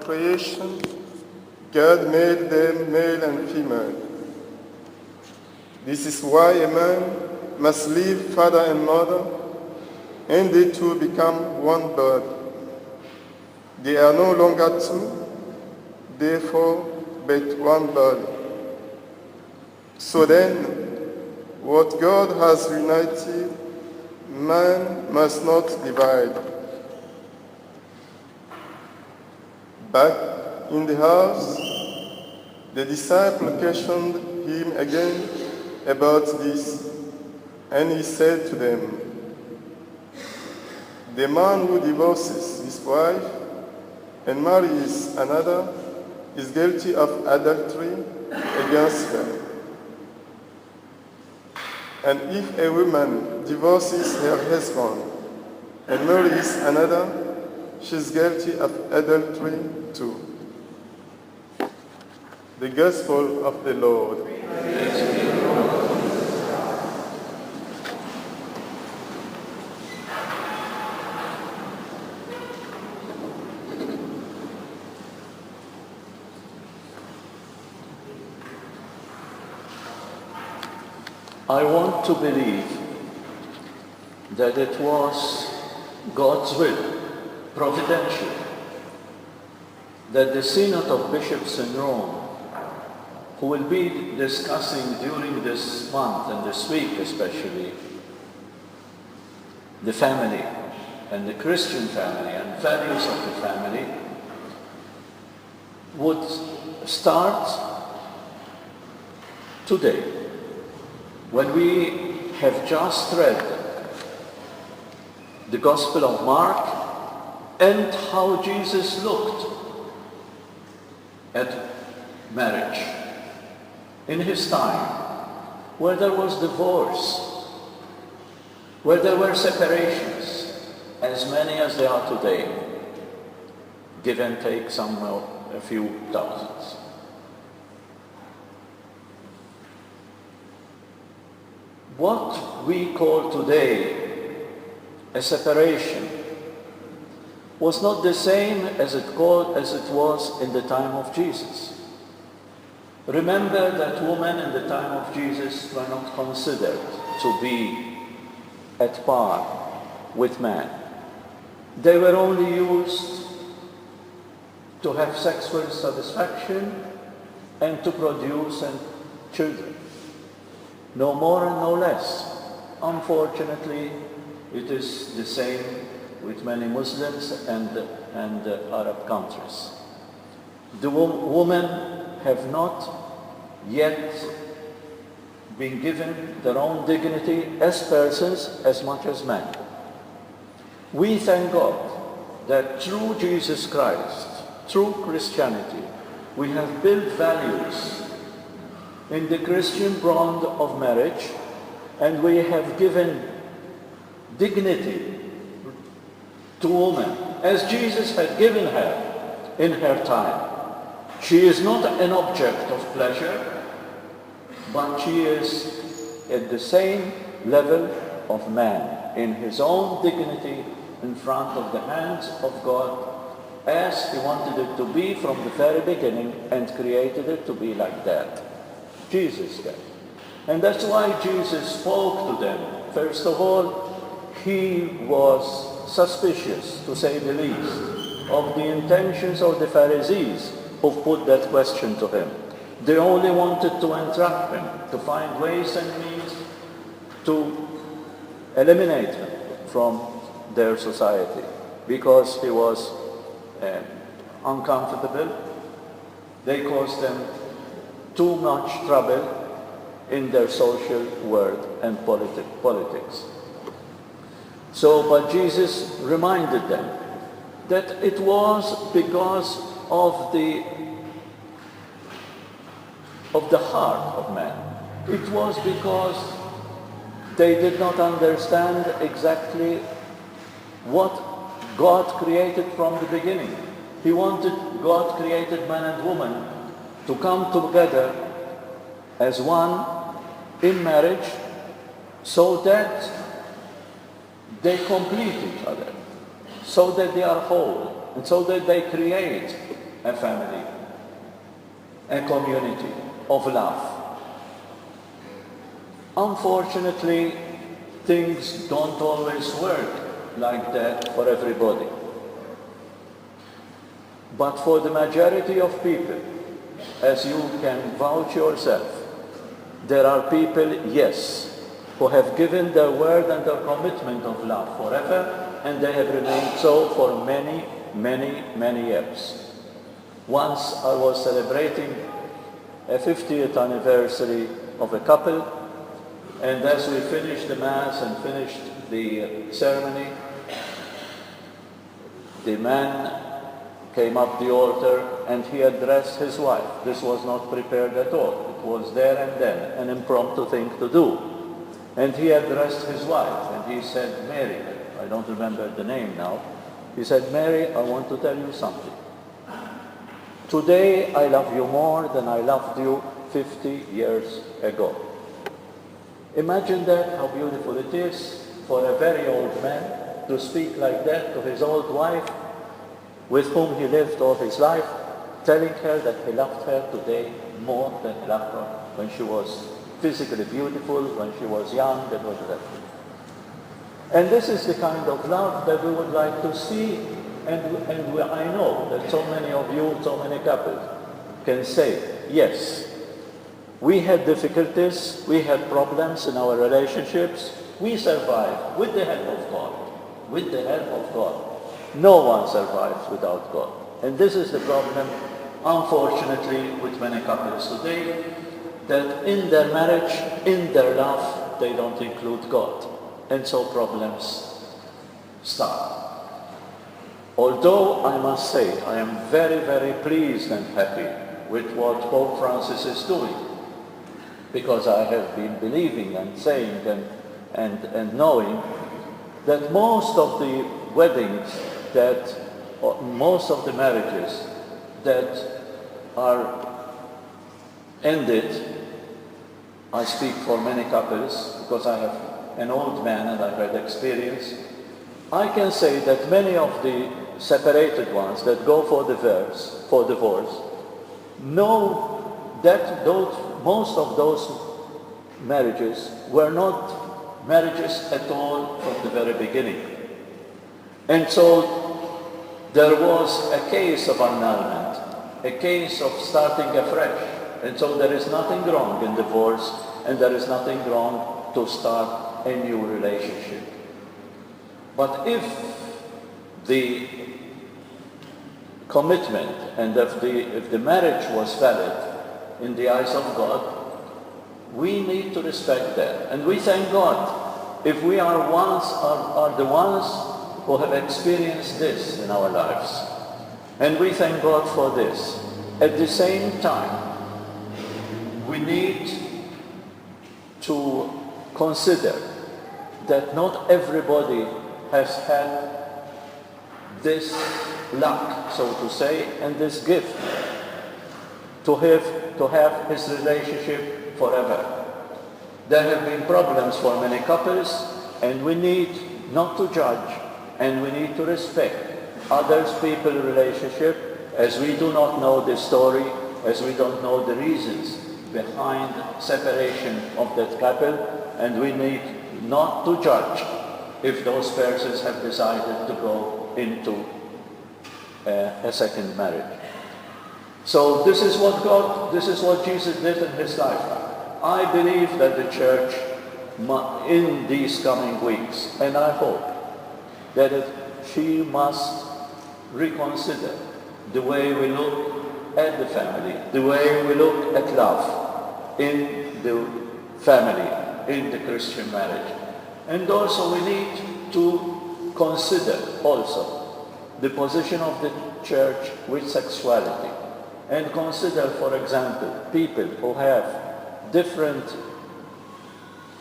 creation, God made them male and female. This is why a man must leave father and mother, and they two become one body. They are no longer two, therefore, but one body. So then, what God has united, man must not divide. Back in the house, the disciple questioned him again about this, and he said to them, "The man who divorces his wife and marries another is guilty of adultery against her. And if a woman divorces her husband and marries another, she is guilty of adultery too." The Gospel of the Lord. I want to believe that it was God's will, providential, that the Synod of Bishops in Rome, who will be discussing during this month and this week especially, the family and the Christian family and values of the family, would start today, when we have just read the Gospel of Mark and how Jesus looked at marriage in his time, where there was divorce, where there were separations, as many as there are today, give and take a few thousands. What we call today a separation was not the same as it was in the time of Jesus. Remember that women in the time of Jesus were not considered to be at par with man. They were only used to have sexual satisfaction and to produce children. No more and no less. Unfortunately, it is the same with many Muslims and Arab countries. The women have not yet been given their own dignity as persons as much as men. We thank God that through Jesus Christ, through Christianity, we have built values in the Christian bond of marriage, and we have given dignity to woman, as Jesus had given her in her time. She is not an object of pleasure, but she is at the same level of man, in his own dignity in front of the hands of God, as he wanted it to be from the very beginning and created it to be like that. Jesus did. And that's why Jesus spoke to them. First of all, he was suspicious, to say the least, of the intentions of the Pharisees who put that question to him. They only wanted to entrap him, to find ways and means to eliminate him from their society, because he was uncomfortable. They caused them too much trouble in their social world and politics. But Jesus reminded them that it was because of the heart of man. It was because they did not understand exactly what God created from the beginning. God created man and woman to come together as one in marriage so that they complete each other, so that they are whole, and so that they create a family, a community of love. Unfortunately, things don't always work like that for everybody. But for the majority of people, as you can vouch yourself, there are people, yes, who have given their word and their commitment of love forever, and they have remained so for many, many, many years. Once I was celebrating a 50th anniversary of a couple, and as we finished the Mass and finished the ceremony, the man came up the altar and he addressed his wife. This was not prepared at all. It was there and then, an impromptu thing to do. And he addressed his wife and he said, Mary, I don't remember the name now. He said, Mary, I want to tell you something. Today I love you more than I loved you 50 years ago. Imagine that, how beautiful it is for a very old man to speak like that to his old wife, with whom he lived all his life, telling her that he loved her today more than he loved her when she was physically beautiful, when she was young, and all that. And this is the kind of love that we would like to see, and I know that so many of you, so many couples, can say, yes, we had difficulties, we had problems in our relationships, we survived with the help of God, with the help of God. No one survives without God. And this is the problem, unfortunately, with many couples today, that in their marriage, in their love, they don't include God. And so problems start. Although I must say, I am very, very pleased and happy with what Pope Francis is doing, because I have been believing and saying and knowing that most of the weddings or most of the marriages that are ended, I speak for many couples because I have an old man and I've had experience, I can say that many of the separated ones that go for divorce know that most of those marriages were not marriages at all from the very beginning. And so there was a case of annulment, a case of starting afresh. And so there is nothing wrong in divorce, and there is nothing wrong to start a new relationship. But if the commitment and if the marriage was valid in the eyes of God, we need to respect that. And we thank God if we are the ones who have experienced this in our lives. And we thank God for this. At the same time, we need to consider that not everybody has had this luck, so to say, and this gift to have his relationship forever. There have been problems for many couples, and we need not to judge, and we need to respect others people's relationship, as we do not know the story, as we don't know the reasons behind separation of that couple, and we need not to judge if those persons have decided to go into a second marriage. So this is what Jesus did in his lifetime. I believe that the church in these coming weeks, and I hope that she must reconsider the way we look at the family, the way we look at love in the family, in the Christian marriage. And also we need to consider also the position of the church with sexuality, and consider, for example, people who have different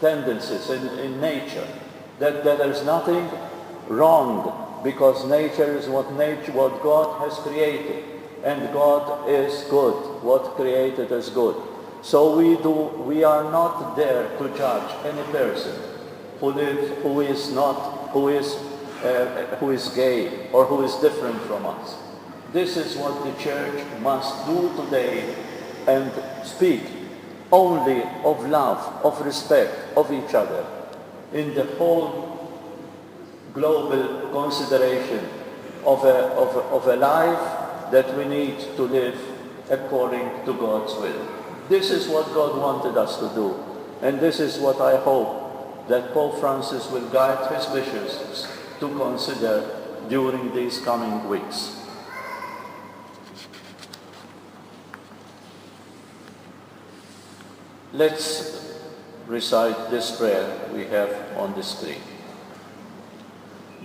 tendencies in nature, that there is nothing wrong, because nature is what God has created, and God is good. What created is good. So we are not there to judge any person who is gay or who is different from us. This is what the Church must do today, and speak only of love, of respect of each other in the whole global consideration of a life that we need to live according to God's will. This is what God wanted us to do, and this is what I hope that Pope Francis will guide his bishops to consider during these coming weeks. Let's recite this prayer we have on the screen.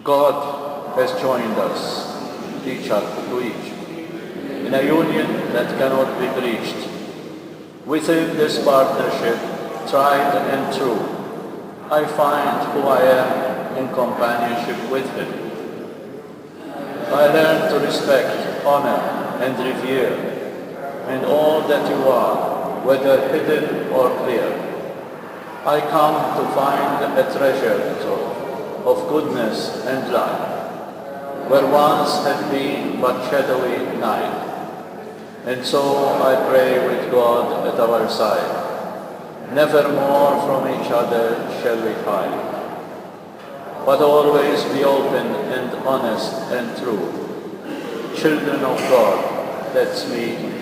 God has joined us, each to each, in a union that cannot be breached. Within this partnership, tried and true, I find who I am in companionship with him. I learn to respect, honor, and revere, and all that you are, whether hidden or clear. I come to find a treasure trove of goodness and light, where once had been but shadowy night. And so I pray with God at our side. Never more from each other shall we hide, but always be open and honest and true. Children of God, let's meet